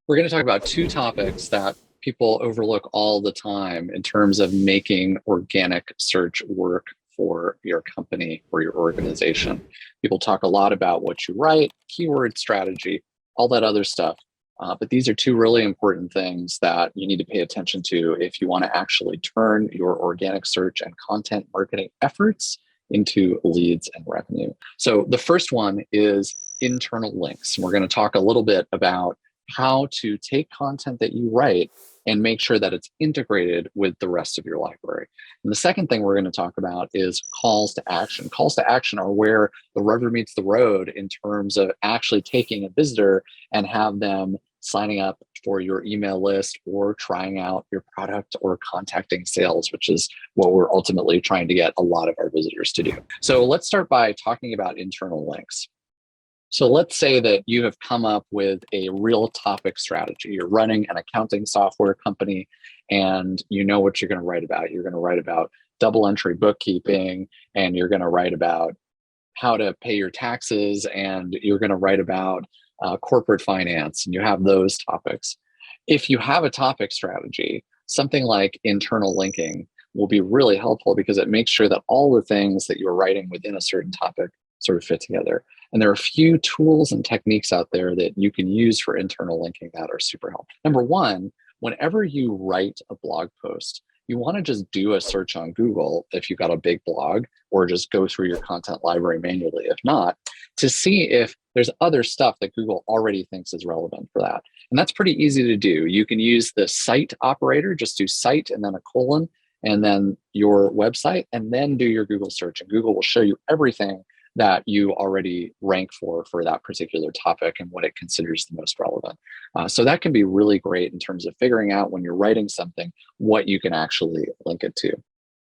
We're going to talk about two topics that people overlook all the time in terms of making organic search work for your company or your organization. People talk a lot about what you write, keyword strategy, all that other stuff. But these are two really important things that you need to pay attention to if you want to actually turn your organic search and content marketing efforts into leads and revenue. So the first one is internal links. We're going to talk a little bit about how to take content that you write and make sure that it's integrated with the rest of your library. And the second thing we're going to talk about is calls to action. Calls to action are where the rubber meets the road in terms of actually taking a visitor and have them signing up for your email list or trying out your product or contacting sales, which is what we're ultimately trying to get a lot of our visitors to do. So let's start by talking about internal links. So let's say that you have come up with a real topic strategy. You're running an accounting software company and you know what you're going to write about. You're going to write about double entry bookkeeping, and you're going to write about how to pay your taxes, and you're going to write about corporate finance, and you have those topics. If you have a topic strategy, something like internal linking will be really helpful because it makes sure that all the things that you're writing within a certain topic sort of fit together. And there are a few tools and techniques out there that you can use for internal linking that are super helpful. Number one, whenever you write a blog post, you want to just do a search on Google if you've got a big blog, or just go through your content library manually, if not, to see if there's other stuff that Google already thinks is relevant for that. And that's pretty easy to do. You can use the cite operator, just do cite and then a colon, and then your website, and then do your Google search. And Google will show you everything that you already rank for that particular topic and what it considers the most relevant. So that can be really great in terms of figuring out when you're writing something, what you can actually link it to.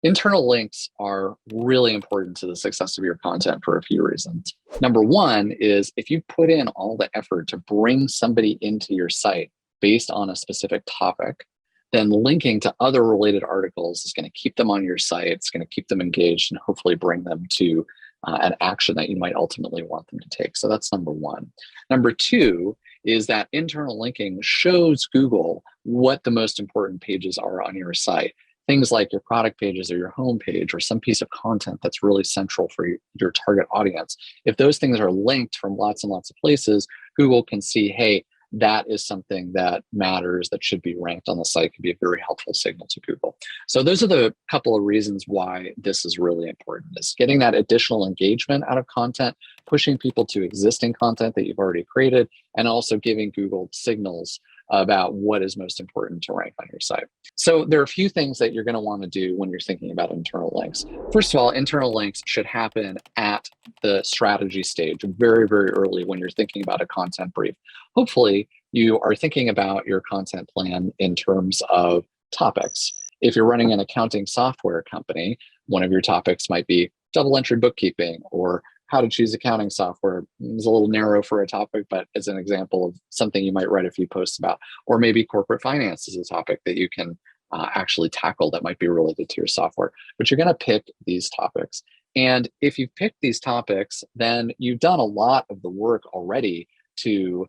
Internal links are really important to the success of your content for a few reasons. Number one is if you put in all the effort to bring somebody into your site based on a specific topic, then linking to other related articles is going to keep them on your site. It's going to keep them engaged and hopefully bring them to an action that you might ultimately want them to take. So that's number one. Number two is that internal linking shows Google what the most important pages are on your site. Things like your product pages or your home page or some piece of content that's really central for your target audience. If those things are linked from lots and lots of places, Google can see, hey, that is something that matters, that should be ranked on the site, could be a very helpful signal to Google. So those are the couple of reasons why this is really important, is getting that additional engagement out of content, pushing people to existing content that you've already created, and also giving Google signals about what is most important to rank on your site. So there are a few things that you're going to want to do when you're thinking about internal links. First of all, internal links should happen at the strategy stage, very, very early when you're thinking about a content brief. Hopefully, you are thinking about your content plan in terms of topics. If you're running an accounting software company, one of your topics might be double entry bookkeeping or how to choose accounting software. It's a little narrow for a topic, but as an example of something you might write a few posts about. Or maybe corporate finance is a topic that you can actually tackle that might be related to your software. But you're going to pick these topics. And if you've picked these topics, then you've done a lot of the work already to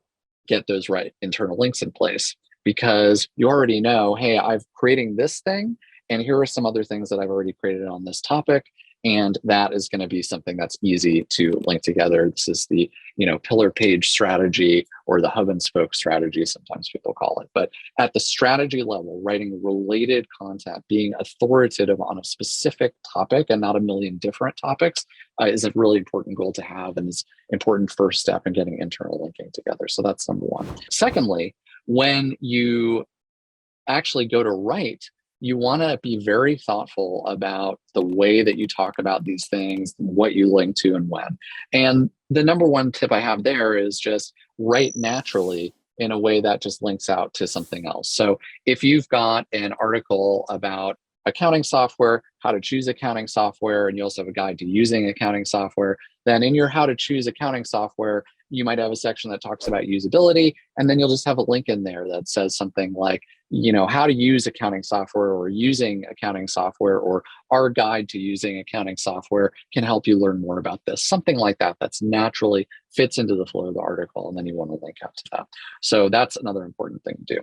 get those right internal links in place, because you already know, hey, I'm creating this thing, and here are some other things that I've already created on this topic. And that is going to be something that's easy to link together. This is the, pillar page strategy, or the hub and spoke strategy, sometimes people call it. But at the strategy level, writing related content, being authoritative on a specific topic and not a million different topics is a really important goal to have, and is an important first step in getting internal linking together. So that's number one. Secondly, when you actually go to write, you want to be very thoughtful about the way that you talk about these things, what you link to and when. And the number one tip I have there is just write naturally in a way that just links out to something else. So if you've got an article about accounting software, how to choose accounting software, and you also have a guide to using accounting software. Then in your how to choose accounting software, you might have a section that talks about usability, and then you'll just have a link in there that says something like, how to use accounting software, or using accounting software, or our guide to using accounting software can help you learn more about this. Something like that that's naturally fits into the flow of the article, and then you want to link out to that. So that's another important thing to do.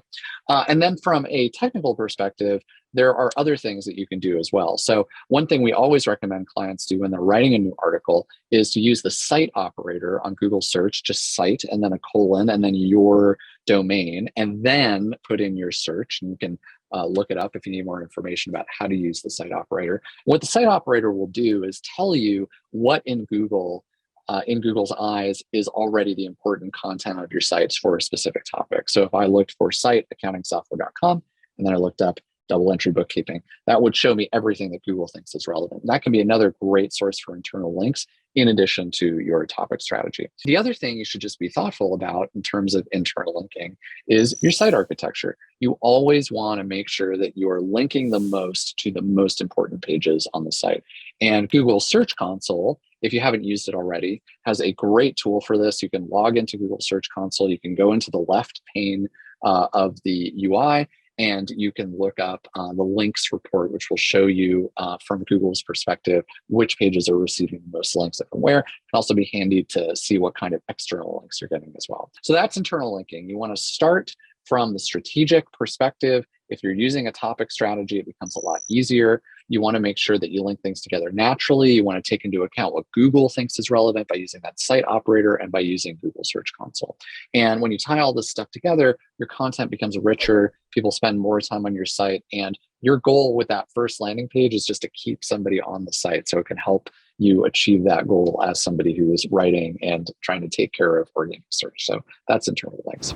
And then from a technical perspective, there are other things that you can do as well. So one thing we always recommend clients do when they're writing a new article is to use the cite operator on Google search, just cite and then a colon and then your domain, and then put in your search. And you can look it up if you need more information about how to use the cite operator. What the cite operator will do is tell you what in Google's eyes is already the important content of your sites for a specific topic. So if I looked for site accountingsoftware.com and then I looked up double entry bookkeeping, that would show me everything that Google thinks is relevant. And that can be another great source for internal links in addition to your topic strategy. The other thing you should just be thoughtful about in terms of internal linking is your site architecture. You always want to make sure that you are linking the most to the most important pages on the site. And Google Search Console, if you haven't used it already, has a great tool for this. You can log into Google Search Console. You can go into the left pane of the UI, and you can look up the links report, which will show you from Google's perspective which pages are receiving the most links and from where. It can also be handy to see what kind of external links you're getting as well. So that's internal linking. You want to start from the strategic perspective. If you're using a topic strategy, it becomes a lot easier. You want to make sure that you link things together naturally. You want to take into account what Google thinks is relevant by using that cite operator and by using Google Search Console. And when you tie all this stuff together, your content becomes richer. People spend more time on your site. And your goal with that first landing page is just to keep somebody on the site, so it can help you achieve that goal as somebody who is writing and trying to take care of organic search. So that's internal links.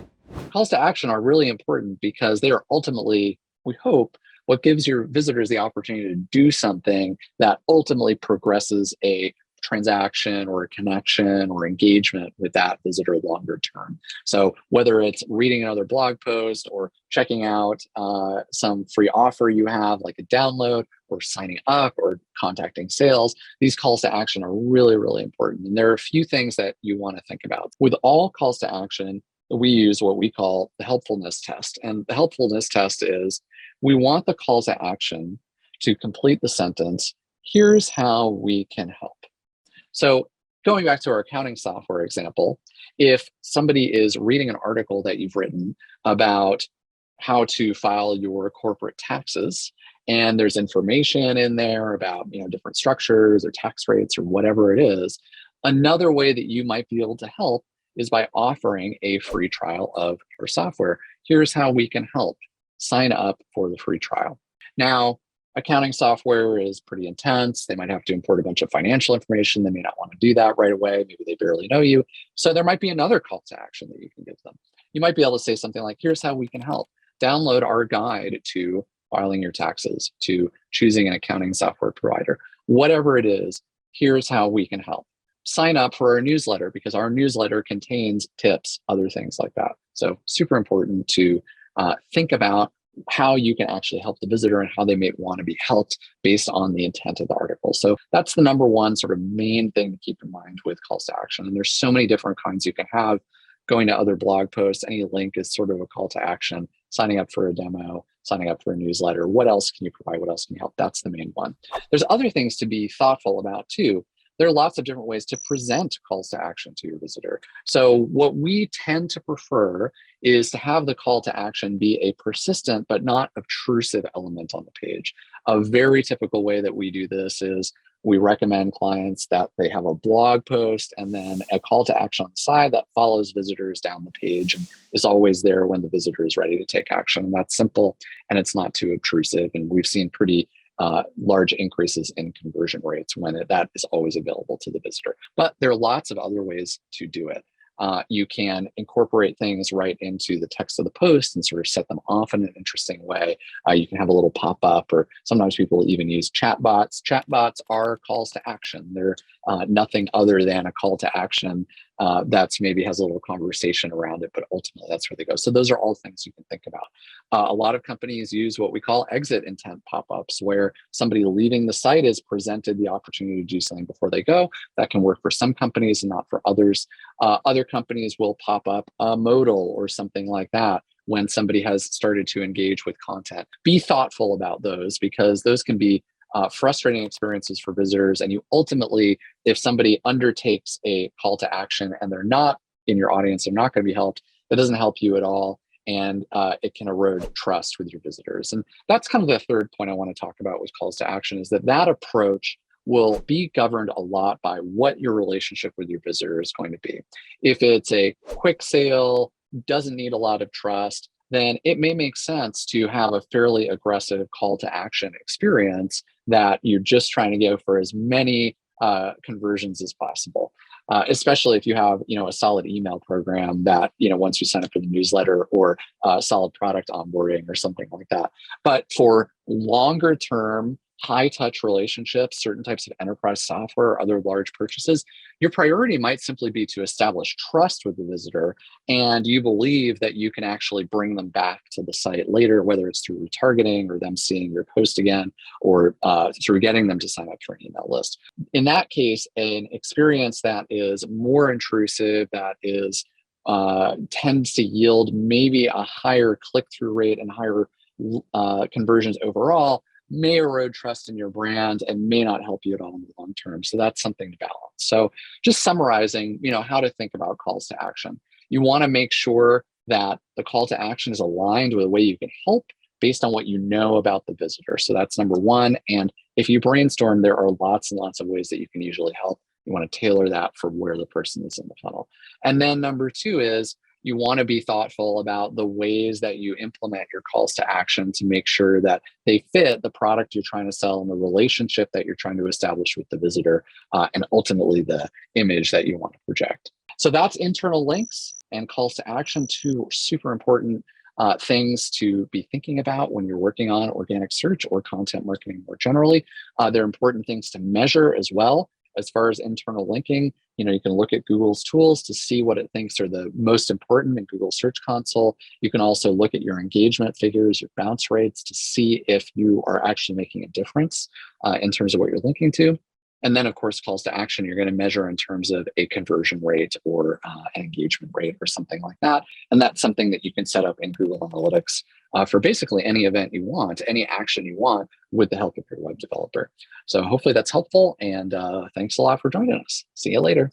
Calls to action are really important because they are ultimately, we hope, what gives your visitors the opportunity to do something that ultimately progresses a transaction or a connection or engagement with that visitor longer term. So whether it's reading another blog post or checking out some free offer you have, like a download, or signing up or contacting sales, these calls to action are really, really important. And there are a few things that you want to think about. With all calls to action, we use what we call the helpfulness test. And the helpfulness test is we want the call to action to complete the sentence, here's how we can help. So going back to our accounting software example, if somebody is reading an article that you've written about how to file your corporate taxes, and there's information in there about different structures or tax rates or whatever it is, another way that you might be able to help is by offering a free trial of your software. Here's how we can help. Sign up for the free trial. Now, accounting software is pretty intense. They might have to import a bunch of financial information. They may not want to do that right away. Maybe they barely know you. So there might be another call to action that you can give them. You might be able to say something like, here's how we can help. Download our guide to filing your taxes, to choosing an accounting software provider. Whatever it is, here's how we can help. Sign up for our newsletter because our newsletter contains tips, other things like that. So super important to think about how you can actually help the visitor and how they may want to be helped based on the intent of the article. So that's the number one sort of main thing to keep in mind with calls to action. And there's so many different kinds you can have. Going to other blog posts, any link is sort of a call to action. Signing up for a demo, signing up for a newsletter. What else can you provide? What else can you help? That's the main one. There's other things to be thoughtful about too. There are lots of different ways to present calls to action to your visitor. So what we tend to prefer is to have the call to action be a persistent but not obtrusive element on the page. A very typical way that we do this is we recommend clients that they have a blog post and then a call to action on the side that follows visitors down the page and is always there when the visitor is ready to take action. And that's simple and it's not too obtrusive. And we've seen pretty large increases in conversion rates when that is always available to the visitor. But there are lots of other ways to do it. You can incorporate things right into the text of the post and sort of set them off in an interesting way. You can have a little pop-up, or sometimes people even use chatbots. Chatbots are calls to action. They're nothing other than a call to action that's maybe has a little conversation around it, but ultimately that's where they go. So those are all things you can think about. A lot of companies use what we call exit intent pop-ups, where somebody leaving the site is presented the opportunity to do something before they go. That can work for some companies and not for others. Other companies will pop up a modal or something like that when somebody has started to engage with content. Be thoughtful about those, because those can be frustrating experiences for visitors. And you ultimately, if somebody undertakes a call to action and they're not in your audience, they're not going to be helped, that doesn't help you at all. And it can erode trust with your visitors. And that's kind of the third point I want to talk about with calls to action, is that approach will be governed a lot by what your relationship with your visitor is going to be. If it's a quick sale, doesn't need a lot of trust, then it may make sense to have a fairly aggressive call to action experience that you're just trying to go for as many conversions as possible. Especially if you have, a solid email program that, once you sign up for the newsletter, or solid product onboarding or something like that. But for longer term, high touch relationships, certain types of enterprise software, or other large purchases, your priority might simply be to establish trust with the visitor. And you believe that you can actually bring them back to the site later, whether it's through retargeting or them seeing your post again, or through getting them to sign up for an email list. In that case, an experience that is more intrusive, that is tends to yield maybe a higher click-through rate and higher conversions overall, may erode trust in your brand and may not help you at all in the long term. So that's something to balance. So just summarizing, how to think about calls to action. You want to make sure that the call to action is aligned with the way you can help based on what you know about the visitor. So that's number one. And if you brainstorm, there are lots and lots of ways that you can usually help. You want to tailor that for where the person is in the funnel. And then number two is, you want to be thoughtful about the ways that you implement your calls to action to make sure that they fit the product you're trying to sell and the relationship that you're trying to establish with the visitor, and ultimately the image that you want to project. So that's internal links and calls to action, two super important things to be thinking about when you're working on organic search or content marketing more generally. They're important things to measure as well. As far as internal linking, you can look at Google's tools to see what it thinks are the most important in Google Search Console. You can also look at your engagement figures, your bounce rates, to see if you are actually making a difference in terms of what you're linking to. And then, of course, calls to action, you're going to measure in terms of a conversion rate or an engagement rate or something like that. And that's something that you can set up in Google Analytics for basically any event you want, any action you want, with the help of your web developer. So hopefully that's helpful. And thanks a lot for joining us. See you later.